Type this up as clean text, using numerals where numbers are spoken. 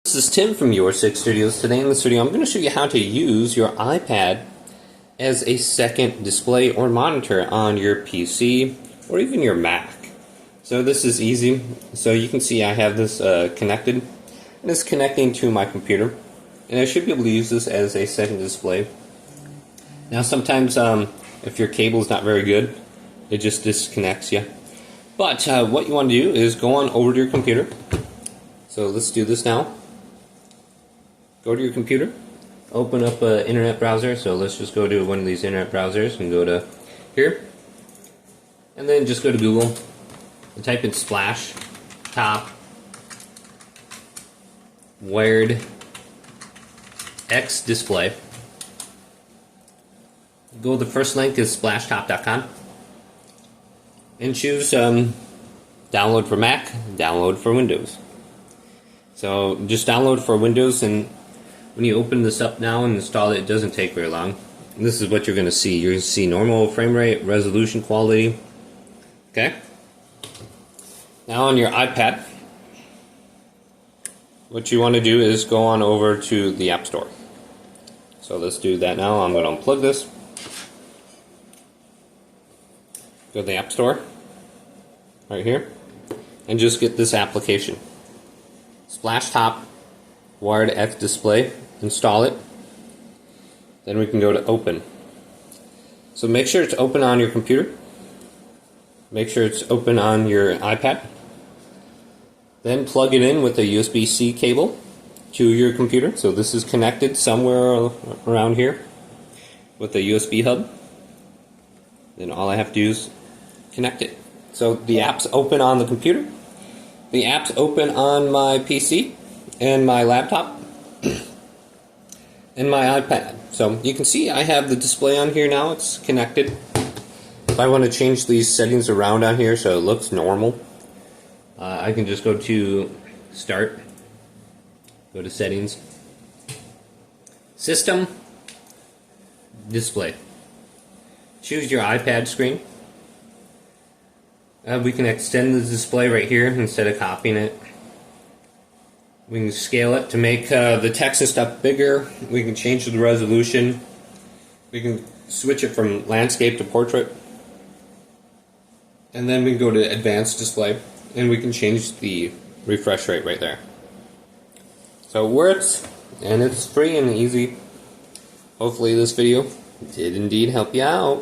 This is Tim from Your Six Studios. Today in this video I'm going to show you how to use your iPad as a second display or monitor on your PC or even your Mac. So this is easy. So you can see I have this connected, and it's connecting to my computer, and I should be able to use this as a second display. Now sometimes if your cable is not very good, it just disconnects you. But what you want to do is go on over to your computer. So let's do this now. Go to your computer, open up an internet browser. So let's just go to one of these internet browsers and go to here, and then just go to Google and type in Splashtop Wired XDisplay. Go to the first link is splashtop.com and choose download for Mac, download for Windows. So just download for Windows, and when you open this up now and install it, it doesn't take very long. And this is what you're going to see. You're going to see normal frame rate, resolution quality. Okay? Now on your iPad, what you want to do is go on over to the App Store. So let's do that now. I'm going to unplug this. Go to the App Store, right here, and just get this application. Splashtop Wired XDisplay. Install it. Then we can go to open. So make sure it's open on your computer. Make sure it's open on your iPad. Then plug it in with a USB-C cable to your computer. So this is connected somewhere around here with a USB hub. Then all I have to do is connect it. So the app's open on the computer. The app's open on my PC and my laptop and my iPad. So you can see I have the display on here now. It's connected. If I want to change these settings around on here so it looks normal, I can just go to Start, go to Settings, System, Display. Choose your iPad screen. We can extend the display right here instead of copying it. We can scale it to make the text and stuff bigger. We can change the resolution. We can switch it from landscape to portrait. And then we can go to advanced display, and we can change the refresh rate right there. So it works, and it's free and easy. Hopefully this video did indeed help you out.